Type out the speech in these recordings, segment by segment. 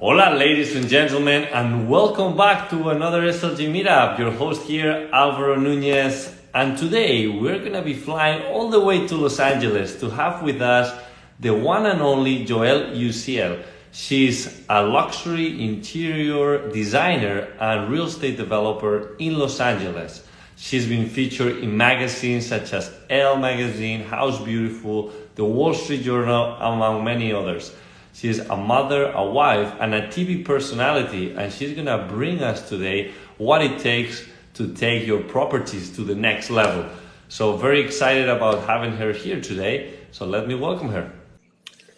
Hola, ladies and gentlemen, and welcome back to another SLG Meetup. Your host here, Alvaro Nunez, and today we're going to be flying all the way to Los Angeles to have with us the one and only Joelle Uzyel. She's a luxury interior designer and real estate developer in Los Angeles. She's been featured in magazines such as Elle magazine, House Beautiful, the Wall Street Journal, among many others. She's a mother, a wife, and a TV personality, and she's gonna bring us today what it takes to take your properties to the next level. So very excited about having her here today. So let me welcome her.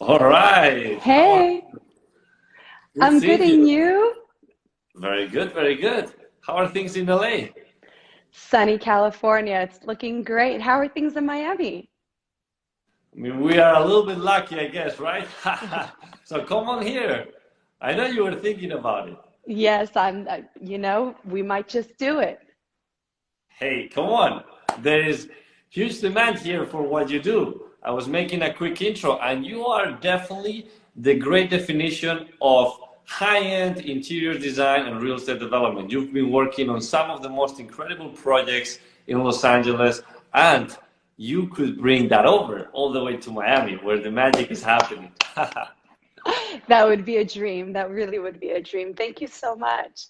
All right. Hey, I'm good, and you? Very good, very good. How are things in LA? Sunny California. It's looking great. How are things in Miami? I mean, we are a little bit lucky, I guess, right? So come on here. I know you were thinking about it. Yes, we might just do it. Hey, come on. There is huge demand here for what you do. I was making a quick intro, and you are definitely the great definition of high-end interior design and real estate development. You've been working on some of the most incredible projects in Los Angeles, and you could bring that over all the way to Miami, where the magic is happening. That would be a dream. That really would be a dream. Thank you so much.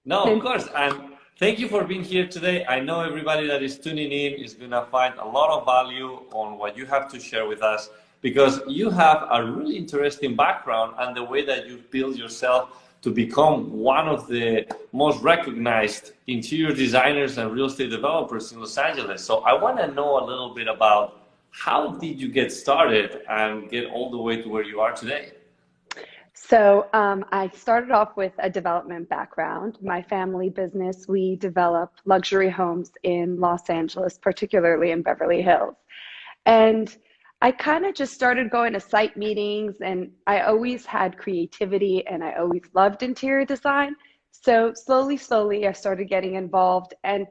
No, of course. And thank you for being here today. I know everybody that is tuning in is going to find a lot of value on what you have to share with us, because you have a really interesting background and the way that you've built yourself to become one of the most recognized interior designers and real estate developers in Los Angeles. So I want to know a little bit about how did you get started and get all the way to where you are today? So I started off with a development background. My family business, we develop luxury homes in Los Angeles, particularly in Beverly Hills. And I kind of just started going to site meetings, and I always had creativity and I always loved interior design. So slowly, I started getting involved. And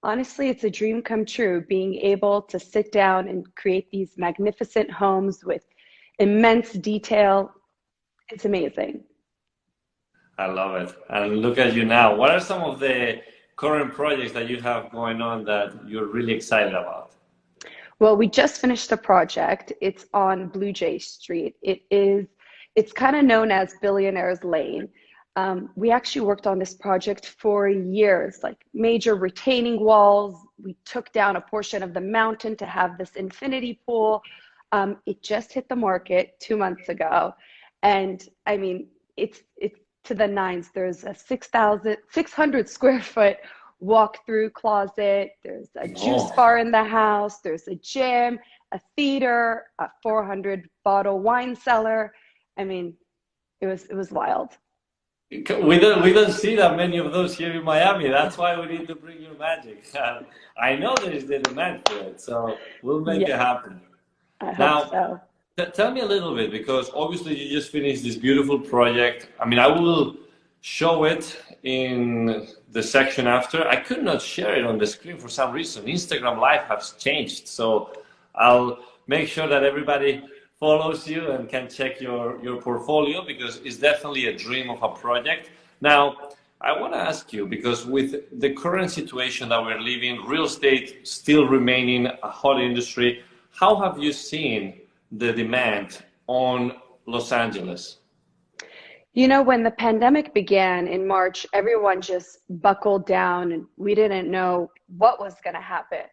honestly, it's a dream come true, being able to sit down and create these magnificent homes with immense detail. It's amazing. I love it. And look at you now. What are some of the current projects that you have going on that you're really excited about? Well, we just finished a project. It's on Blue Jay Street. It's kind of known as Billionaire's Lane. We actually worked on this project for years, like major retaining walls. We took down a portion of the mountain to have this infinity pool. It just hit the market 2 months ago. And I mean, it's to the nines. There's a 600 square foot walk-through closet. There's a juice bar in the house. There's a gym, a theater, a 400 bottle wine cellar. I mean, it was wild. We don't see that many of those here in Miami. That's why we need to bring your magic. I know there is the demand for it, so we'll make it happen. I hope so. Tell me a little bit, because obviously you just finished this beautiful project. I mean, I will show it in the section after. I could not share it on the screen for some reason. Instagram Live has changed, so I'll make sure that everybody follows you and can check your portfolio, because it's definitely a dream of a project. Now, I want to ask you, because with the current situation that we're living, real estate still remaining a hot industry, how have you seen the demand on Los Angeles? You know, when the pandemic began in March, everyone just buckled down and we didn't know what was going to happen.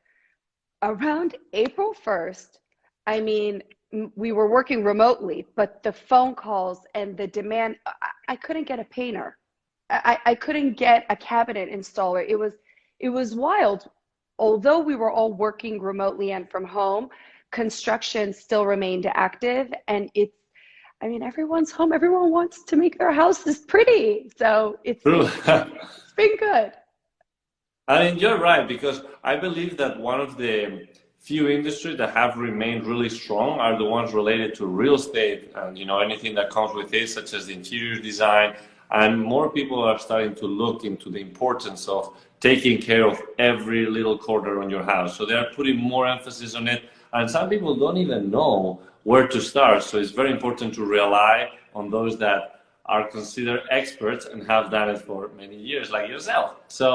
Around April 1st, I mean, we were working remotely, but the phone calls and the demand, I couldn't get a painter. I couldn't get a cabinet installer. It was wild. Although we were all working remotely and from home, construction still remained active, and everyone's home. Everyone wants to make their houses pretty. So it's been good. I mean, you're right, because I believe that one of the few industries that have remained really strong are the ones related to real estate and, anything that comes with it, such as the interior design. And more people are starting to look into the importance of taking care of every little corner on your house. So they're putting more emphasis on it. And some people don't even know where to start. So it's very important to rely on those that are considered experts and have done it for many years, like yourself. So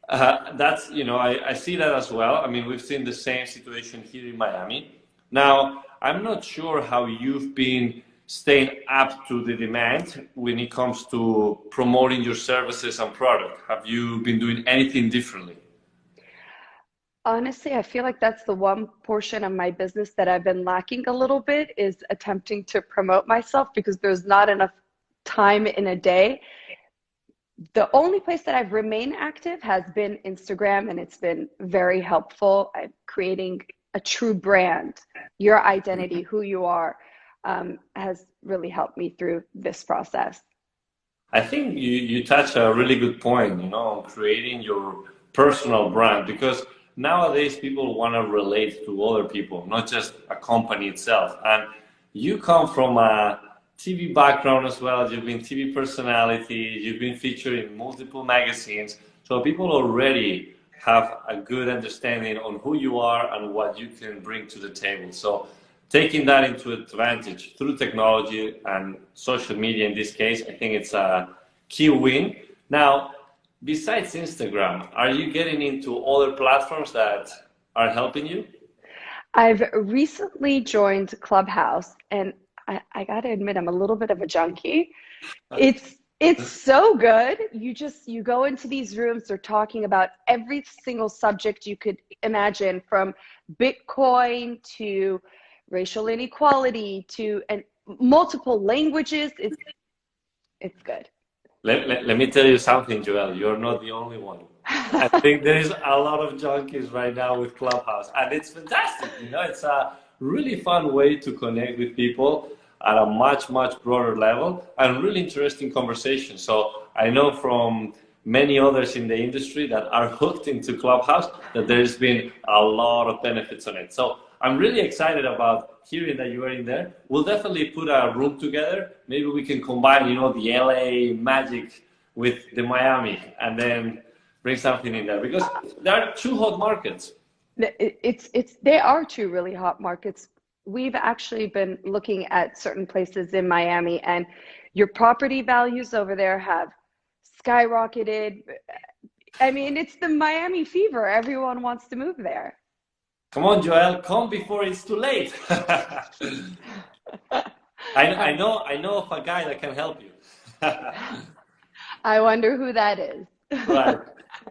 that's, I see that as well. I mean, we've seen the same situation here in Miami. Now, I'm not sure how you've been staying up to the demand when it comes to promoting your services and product. Have you been doing anything differently? Honestly, I feel like that's the one portion of my business that I've been lacking a little bit is attempting to promote myself because there's not enough time in a day. The only place that I've remained active has been Instagram, and it's been very helpful at creating a true brand. Your identity, who you are, has really helped me through this process. I think you touch a really good point, creating your personal brand, because nowadays people want to relate to other people, not just a company itself. And you come from a TV background as well. You've been TV personality, you've been featured in multiple magazines. So people already have a good understanding on who you are and what you can bring to the table. So taking that into advantage through technology and social media in this case, I think it's a key win. Now, besides Instagram, are you getting into other platforms that are helping you? I've recently joined Clubhouse, and I gotta admit, I'm a little bit of a junkie. It's so good. You go into these rooms, they're talking about every single subject you could imagine, from Bitcoin to racial inequality to multiple languages. It's good. Let me tell you something, Joelle. You're not the only one. I think there is a lot of junkies right now with Clubhouse, and it's fantastic. It's a really fun way to connect with people at a much, much broader level and really interesting conversations. So I know from many others in the industry that are hooked into Clubhouse that there's been a lot of benefits on it. So I'm really excited about hearing that you are in there. We'll definitely put a room together. Maybe we can combine, the LA magic with the Miami and then bring something in there, because there are two hot markets. They are two really hot markets. We've actually been looking at certain places in Miami, and your property values over there have skyrocketed. I mean, it's the Miami fever. Everyone wants to move there. Come on, Joelle, come before it's too late. I know of a guy that can help you. I wonder who that is. Right.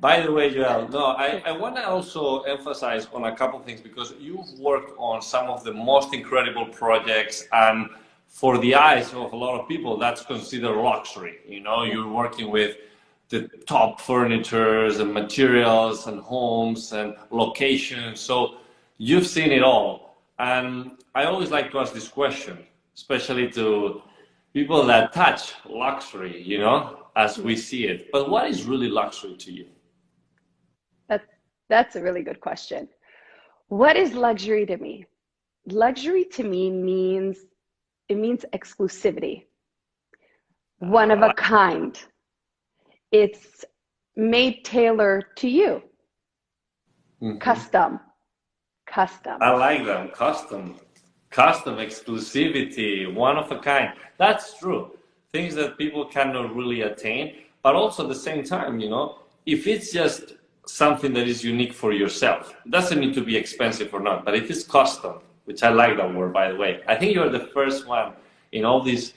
By the way, Joelle, no, I want to also emphasize on a couple of things, because you've worked on some of the most incredible projects, and for the eyes of a lot of people, that's considered luxury. You're working with the top furnitures and materials and homes and locations. So you've seen it all. And I always like to ask this question, especially to people that touch luxury, as we see it. But what is really luxury to you? That's a really good question. What is luxury to me? Luxury to me means exclusivity, one of a kind. It's made tailored to you. Mm-hmm. Custom. I like them. Custom, exclusivity, one of a kind. That's true. Things that people cannot really attain, but also at the same time, if it's just something that is unique for yourself, it doesn't need to be expensive or not, but if it's custom, which I like that word, by the way. I think you're the first one in all these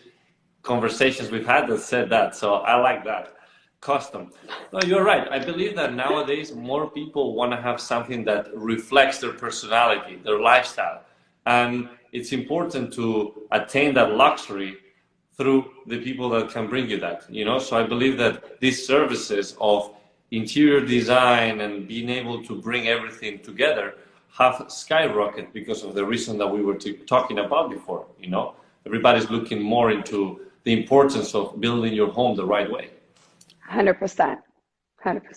conversations we've had that said that, so I like that. Custom. No, you're right. I believe that nowadays more people want to have something that reflects their personality, their lifestyle. And it's important to attain that luxury through the people that can bring you that, So I believe that these services of interior design and being able to bring everything together have skyrocketed because of the reason that we were talking about before, Everybody's looking more into the importance of building your home the right way. 100%.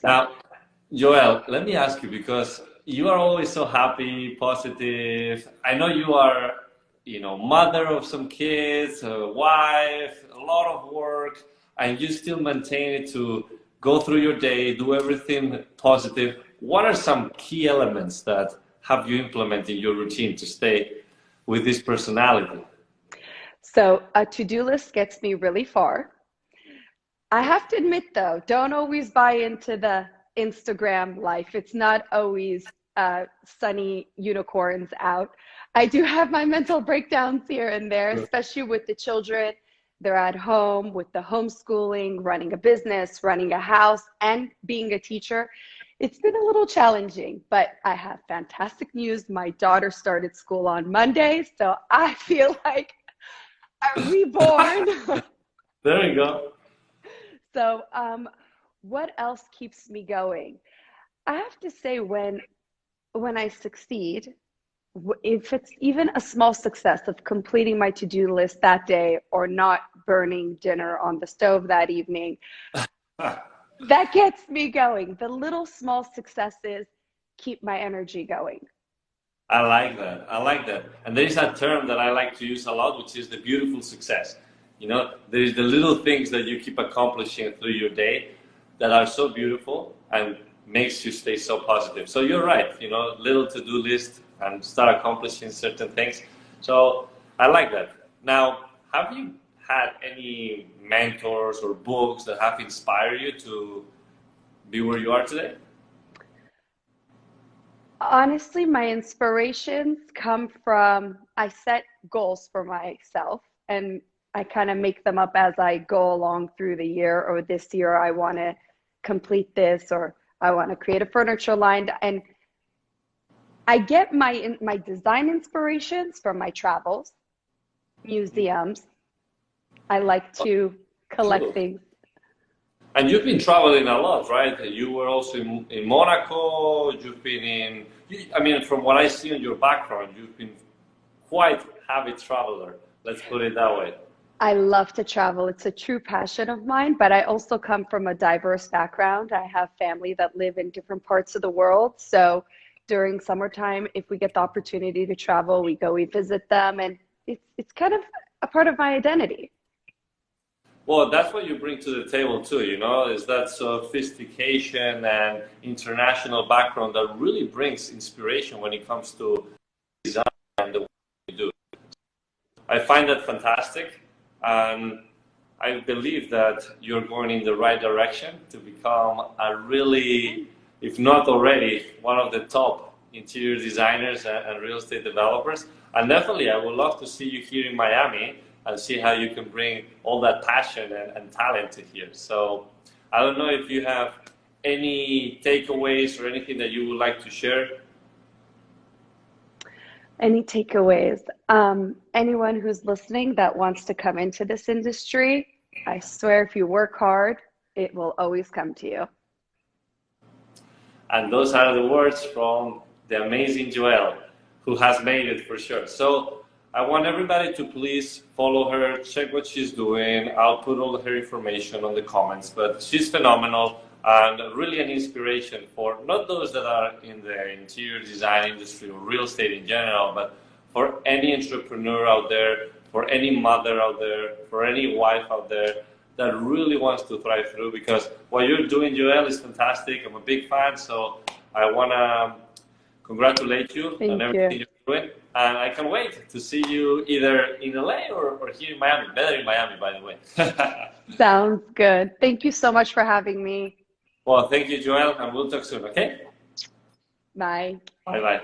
Now, Joelle, let me ask you, because you are always so happy, positive. I know you are, mother of some kids, a wife, a lot of work, and you still maintain it to go through your day, do everything positive. What are some key elements that have you implemented in your routine to stay with this personality? So a to-do list gets me really far. I have to admit though, don't always buy into the Instagram life. It's not always sunny unicorns out. I do have my mental breakdowns here and there, especially with the children. They're at home with the homeschooling, running a business, running a house, and being a teacher. It's been a little challenging, but I have fantastic news. My daughter started school on Monday, so I feel like I'm reborn. There you go. So, what else keeps me going? I have to say, when I succeed, if it's even a small success of completing my to-do list that day or not burning dinner on the stove that evening, that gets me going. The little small successes keep my energy going. I like that. I like that. And there is a term that I like to use a lot, which is the beautiful success. You know, there is the little things that you keep accomplishing through your day that are so beautiful and makes you stay so positive. So you're right, you know, little to-do list and start accomplishing certain things. So I like that. Now, have you had any mentors or books that have inspired you to be where you are today? Honestly, my inspirations come from, I set goals for myself and I kind of make them up as I go along through the year, or this year I want to complete this, or I want to create a furniture line. And I get my design inspirations from my travels, museums. I like to collect Cool. things. And you've been traveling a lot, right? You were also in Monaco, you've been in, I mean, from what I see in your background, you've been quite avid traveler. Let's put it that way. I love to travel. It's a true passion of mine, but I also come from a diverse background. I have family that live in different parts of the world. So during summertime, if we get the opportunity to travel, we visit them, and it's kind of a part of my identity. Well, that's what you bring to the table too, you know, is that sophistication and international background that really brings inspiration when it comes to design and the work you do. I find that fantastic, and I believe that you're going in the right direction to become a really, if not already, one of the top interior designers and real estate developers. And definitely, I would love to see you here in Miami and see how you can bring all that passion and talent to here. So I don't know if you have any takeaways or anything that you would like to share. Any takeaways? Anyone who's listening that wants to come into this industry, I swear if you work hard, it will always come to you. And those are the words from the amazing Joelle, who has made it for sure. So I want everybody to please follow her, check what she's doing. I'll put all her information on the comments, but she's phenomenal and really an inspiration for not those that are in the interior design industry or real estate in general, but for any entrepreneur out there, for any mother out there, for any wife out there that really wants to thrive through, because what you're doing, Joelle, is fantastic. I'm a big fan, so I want to congratulate you on everything you're doing. And I can't wait to see you either in LA or here in Miami. Better in Miami, by the way. Sounds good. Thank you so much for having me. Well, thank you, Joelle, and we'll talk soon, okay? Bye. Bye-bye.